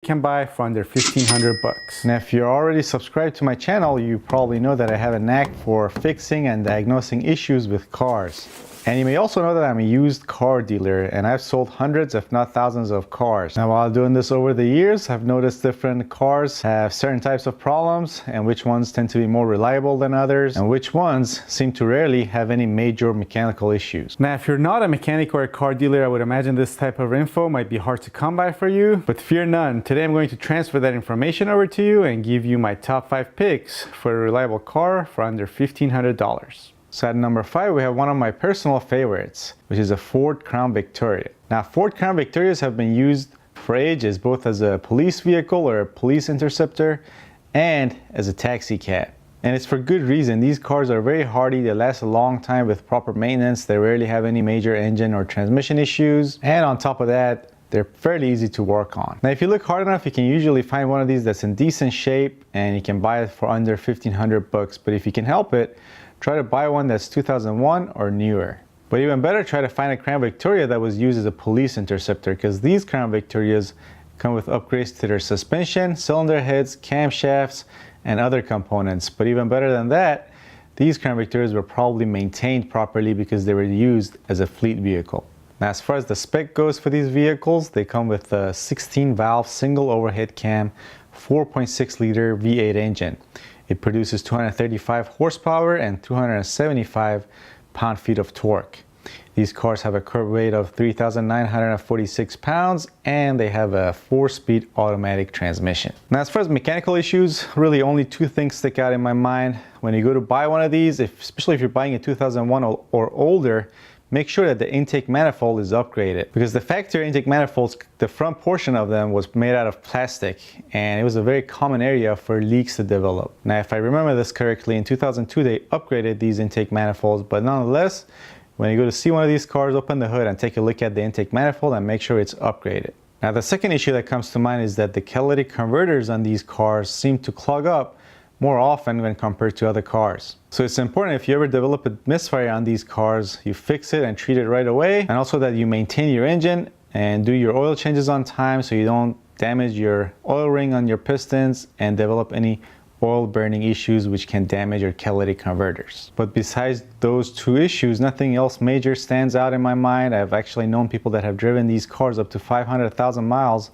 can buy for under 1,500 bucks. Now, if you're already subscribed to my channel, you probably know that I have a knack for fixing and diagnosing issues with cars. And you may also know that I'm a used car dealer and I've sold hundreds if not thousands of cars. Now, while doing this over the years, I've noticed different cars have certain types of problems and which ones tend to be more reliable than others and which ones seem to rarely have any major mechanical issues. Now, if you're not a mechanic or a car dealer, I would imagine this type of info might be hard to come by for you, but fear none. Today I'm going to transfer that information over to you and give you my top 5 picks for a reliable car for under $1,500. So at number 5, we have one of my personal favorites, which is a Ford Crown Victoria. Now, Ford Crown Victorias have been used for ages, both as a police vehicle or a police interceptor and as a taxi cab. And it's for good reason. These cars are very hardy, they last a long time with proper maintenance, they rarely have any major engine or transmission issues, and on top of that, they're fairly easy to work on. Now, if you look hard enough, you can usually find one of these that's in decent shape and you can buy it for under 1,500 bucks. But if you can help it, try to buy one that's 2001 or newer. But even better, try to find a Crown Victoria that was used as a police interceptor, because these Crown Victorias come with upgrades to their suspension, cylinder heads, camshafts, and other components. But even better than that, these Crown Victorias were probably maintained properly because they were used as a fleet vehicle. Now, as far as the spec goes for these vehicles, they come with a 16-valve single overhead cam 4.6 liter V8 engine. It produces 235 horsepower and 275 pound-feet of torque. These cars have a curb weight of 3,946 pounds and they have a 4-speed automatic transmission. Now, as far as mechanical issues, really only 2 things stick out in my mind. When you go to buy one of these, especially if you're buying a 2001 or older, make sure that the intake manifold is upgraded, because the factory intake manifolds, the front portion of them was made out of plastic and it was a very common area for leaks to develop. Now, if I remember this correctly, in 2002 they upgraded these intake manifolds, but nonetheless, when you go to see one of these cars, open the hood and take a look at the intake manifold and make sure it's upgraded. Now, the second issue that comes to mind is that the catalytic converters on these cars seem to clog up more often when compared to other cars. So it's important, if you ever develop a misfire on these cars, you fix it and treat it right away, and also that you maintain your engine and do your oil changes on time so you don't damage your oil ring on your pistons and develop any oil burning issues which can damage your catalytic converters. But besides those 2 issues, nothing else major stands out in my mind. I've actually known people that have driven these cars up to 500,000 miles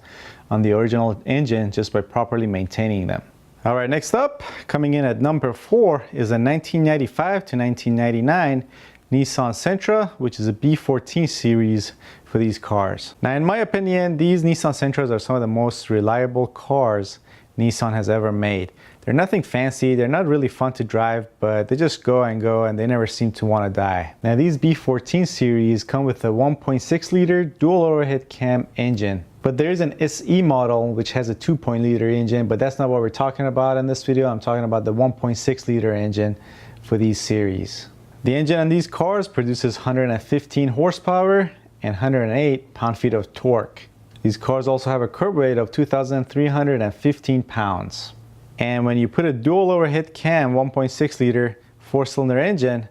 on the original engine just by properly maintaining them. All right, next up, coming in at number 4 is a 1995 to 1999 Nissan Sentra, which is a B14 series for these cars. Now, in my opinion, these Nissan Sentras are some of the most reliable cars Nissan has ever made. They're nothing fancy, they're not really fun to drive, but they just go and they never seem to want to die. Now, these B14 series come with a 1.6 liter dual overhead cam engine. But there is an SE model which has a 2.0-liter engine, but that's not what we're talking about in this video. I'm talking about the 1.6-liter engine for these series. The engine on these cars produces 115 horsepower and 108 pound-feet of torque. These cars also have a curb weight of 2,315 pounds. And when you put a dual overhead cam 1.6-liter 4-cylinder engine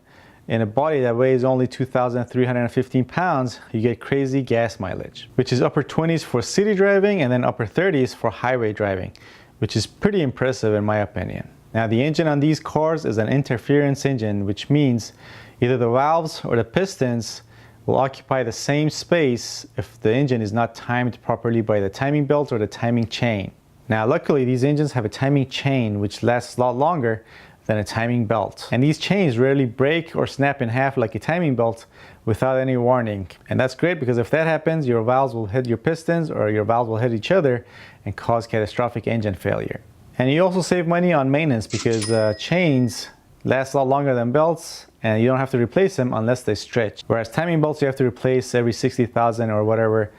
in a body that weighs only 2,315 pounds, you get crazy gas mileage, which is upper 20s for city driving and then upper 30s for highway driving, which is pretty impressive in my opinion. Now, the engine on these cars is an interference engine, which means either the valves or the pistons will occupy the same space if the engine is not timed properly by the timing belt or the timing chain. Now, luckily, these engines have a timing chain which lasts a lot longer than a timing belt. And these chains rarely break or snap in half like a timing belt without any warning. And that's great, because if that happens, your valves will hit your pistons or your valves will hit each other and cause catastrophic engine failure. And you also save money on maintenance, because chains last a lot longer than belts and you don't have to replace them unless they stretch. Whereas timing belts you have to replace every 60,000 or whatever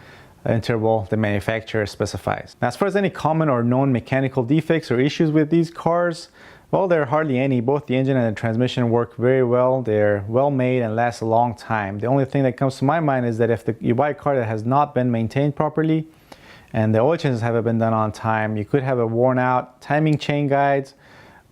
interval the manufacturer specifies. Now, as far as any common or known mechanical defects or issues with these cars, well, there are hardly any. Both the engine and the transmission work very well. They're well made and last a long time. The only thing that comes to my mind is that if you buy a car that has not been maintained properly and the oil changes haven't been done on time, you could have a worn out timing chain guides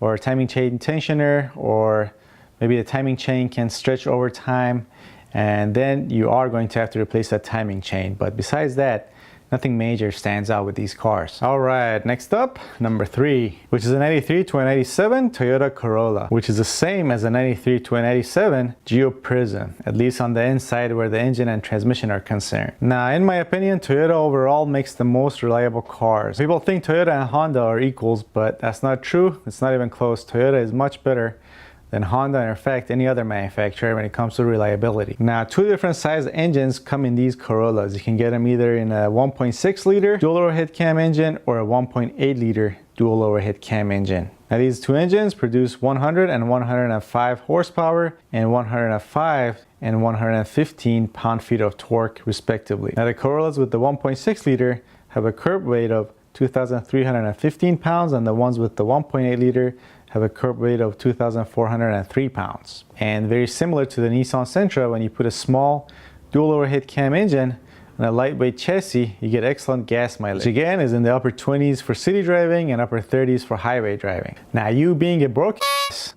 or a timing chain tensioner, or maybe the timing chain can stretch over time, and then you are going to have to replace that timing chain. But besides that, nothing major stands out with these cars. Alright, next up, number 3, which is a 93 to a 97 Toyota Corolla, which is the same as a 93 to a 97 Geo Prism, at least on the inside where the engine and transmission are concerned. Now, in my opinion, Toyota overall makes the most reliable cars. People think Toyota and Honda are equals, but that's not true. It's not even close. Toyota is much better than Honda, and in fact any other manufacturer when it comes to reliability. Now, 2 different size engines come in these Corollas. You can get them either in a 1.6 liter dual overhead cam engine or a 1.8 liter dual overhead cam engine. Now, these 2 engines produce 100 and 105 horsepower and 105 and 115 pound-feet of torque respectively. Now, the Corollas with the 1.6 liter have a curb weight of 2,315 pounds, and the ones with the 1.8 liter have a curb weight of 2,403 pounds. And very similar to the Nissan Sentra, when you put a small dual overhead cam engine on a lightweight chassis, you get excellent gas mileage. Which again is in the upper 20s for city driving and upper 30s for highway driving. Now, you being a broke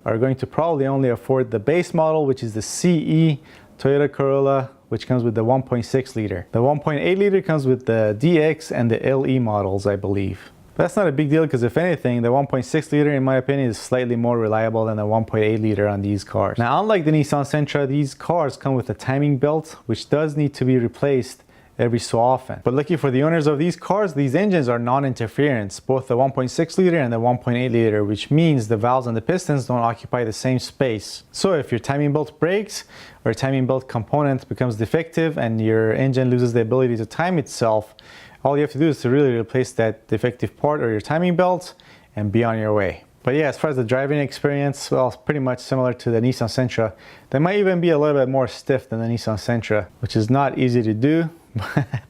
are going to probably only afford the base model, which is the CE Toyota Corolla, which comes with the 1.6 liter. The 1.8 liter comes with the DX and the LE models, I believe. That's not a big deal because if anything, the 1.6 liter in my opinion is slightly more reliable than the 1.8 liter on these cars. Now, unlike the Nissan Sentra, these cars come with a timing belt, which does need to be replaced every so often. But lucky for the owners of these cars, these engines are non-interference, both the 1.6 liter and the 1.8 liter, which means the valves and the pistons don't occupy the same space. So if your timing belt breaks or timing belt component becomes defective and your engine loses the ability to time itself, all you have to do is to really replace that defective part or your timing belt and be on your way. But yeah, as far as the driving experience, well, it's pretty much similar to the Nissan Sentra. They might even be a little bit more stiff than the Nissan Sentra, which is not easy to do,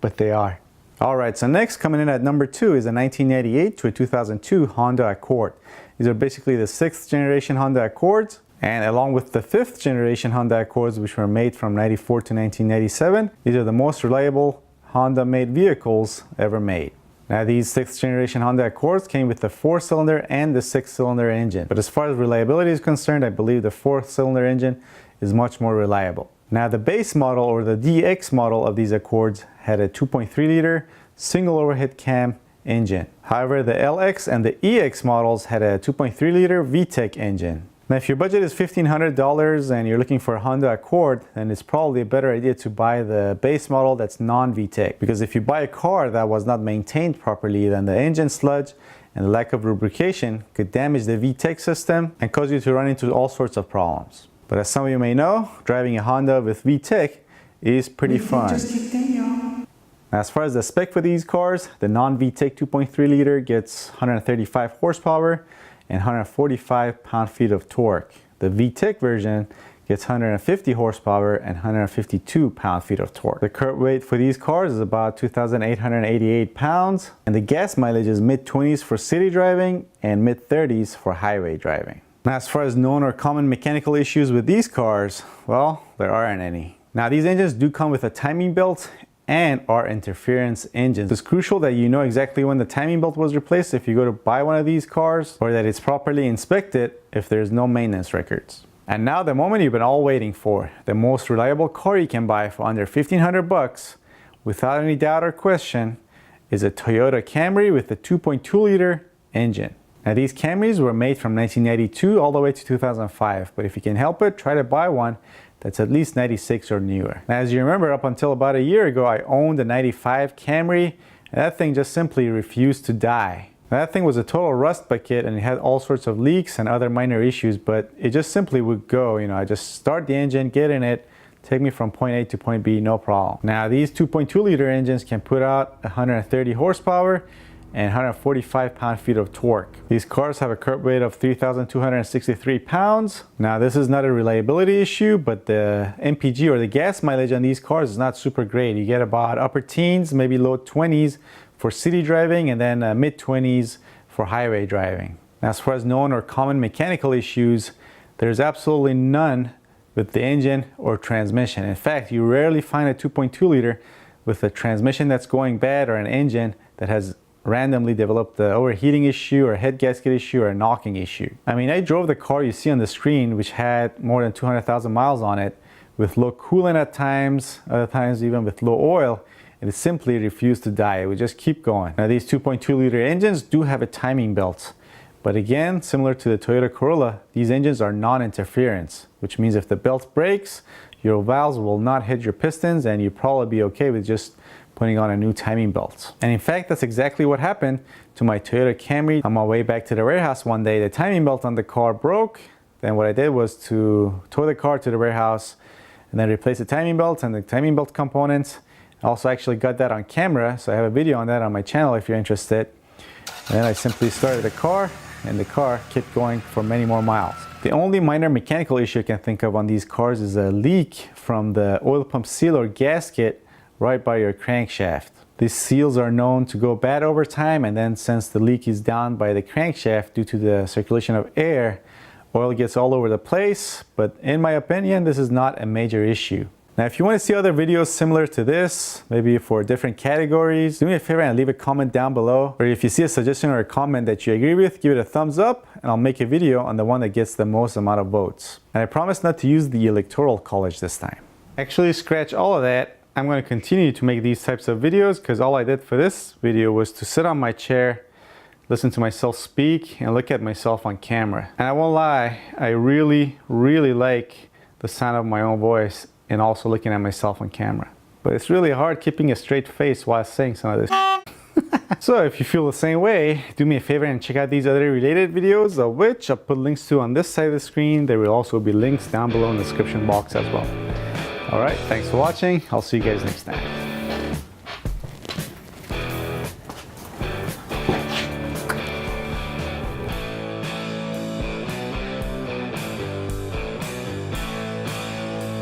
but they are. Alright, so next coming in at number 2 is a 1988 to a 2002 Honda Accord. These are basically the 6th generation Honda Accords, and along with the 5th generation Honda Accords, which were made from 94 to 1997, these are the most reliable Honda made vehicles ever made. Now, these 6th generation Honda Accords came with the 4-cylinder and the 6-cylinder engine. But as far as reliability is concerned, I believe the 4-cylinder engine is much more reliable. Now, the base model or the DX model of these Accords had a 2.3 liter single overhead cam engine. However, the LX and the EX models had a 2.3 liter VTEC engine. Now, if your budget is $1,500 and you're looking for a Honda Accord, then it's probably a better idea to buy the base model that's non-VTEC. Because if you buy a car that was not maintained properly, then the engine sludge and the lack of lubrication could damage the VTEC system and cause you to run into all sorts of problems. But as some of you may know, driving a Honda with VTEC is pretty fun. As far as the spec for these cars, the non-VTEC 2.3 liter gets 135 horsepower and 145 pound-feet of torque. The VTEC version gets 150 horsepower and 152 pound-feet of torque. The curb weight for these cars is about 2,888 pounds, and the gas mileage is mid-20s for city driving and mid-30s for highway driving. Now, as far as known or common mechanical issues with these cars, well, there aren't any. Now, these engines do come with a timing belt and are interference engines. It's crucial that you know exactly when the timing belt was replaced if you go to buy one of these cars, or that it's properly inspected if there's no maintenance records. And now the moment you've been all waiting for, the most reliable car you can buy for under $1,500 without any doubt or question is a Toyota Camry with a 2.2 liter engine. Now, these Camrys were made from 1992 all the way to 2005, but if you can help it, try to buy one that's at least 96 or newer. Now, as you remember, up until about a year ago, I owned a 95 Camry, and that thing just simply refused to die. Now, that thing was a total rust bucket, and it had all sorts of leaks and other minor issues, but it just simply would go. I just start the engine, get in it, take me from point A to point B, no problem. Now, these 2.2 liter engines can put out 130 horsepower and 145 pound-feet of torque. These cars have a curb weight of 3,263 pounds. Now, this is not a reliability issue, but the MPG or the gas mileage on these cars is not super great. You get about upper teens, maybe low 20s for city driving, and then mid-20s for highway driving. Now, as far as known or common mechanical issues, there's absolutely none with the engine or transmission. In fact, you rarely find a 2.2 liter with a transmission that's going bad or an engine that has randomly developed the overheating issue or a head gasket issue or a knocking issue. I mean, I drove the car you see on the screen, which had more than 200,000 miles on it, with low coolant at times, other times even with low oil, it simply refused to die. It would just keep going. Now these 2.2 liter engines do have a timing belt, but again, similar to the Toyota Corolla, these engines are non-interference, which means if the belt breaks, your valves will not hit your pistons and you'll probably be okay with just putting on a new timing belt. And in fact, that's exactly what happened to my Toyota Camry. On my way back to the warehouse one day, the timing belt on the car broke. Then what I did was to tow the car to the warehouse and then replace the timing belt and the timing belt components. I also actually got that on camera, so I have a video on that on my channel if you're interested. And then I simply started the car and the car kept going for many more miles. The only minor mechanical issue I can think of on these cars is a leak from the oil pump seal or gasket right by your crankshaft. These seals are known to go bad over time, and then since the leak is down by the crankshaft due to the circulation of air, oil gets all over the place, but in my opinion, this is not a major issue. Now, if you want to see other videos similar to this, maybe for different categories, do me a favor and leave a comment down below. Or if you see a suggestion or a comment that you agree with, give it a thumbs up and I'll make a video on the one that gets the most amount of votes. And I promise not to use the electoral college this time. Actually, scratch all of that. I'm going to continue to make these types of videos because all I did for this video was to sit on my chair, listen to myself speak, and look at myself on camera. And I won't lie, I really like the sound of my own voice and also looking at myself on camera. But it's really hard keeping a straight face while saying some of this. So if you feel the same way, do me a favor and check out these other related videos, of which I'll put links to on this side of the screen. There will also be links down below in the description box as well. Alright, thanks for watching. I'll see you guys next time.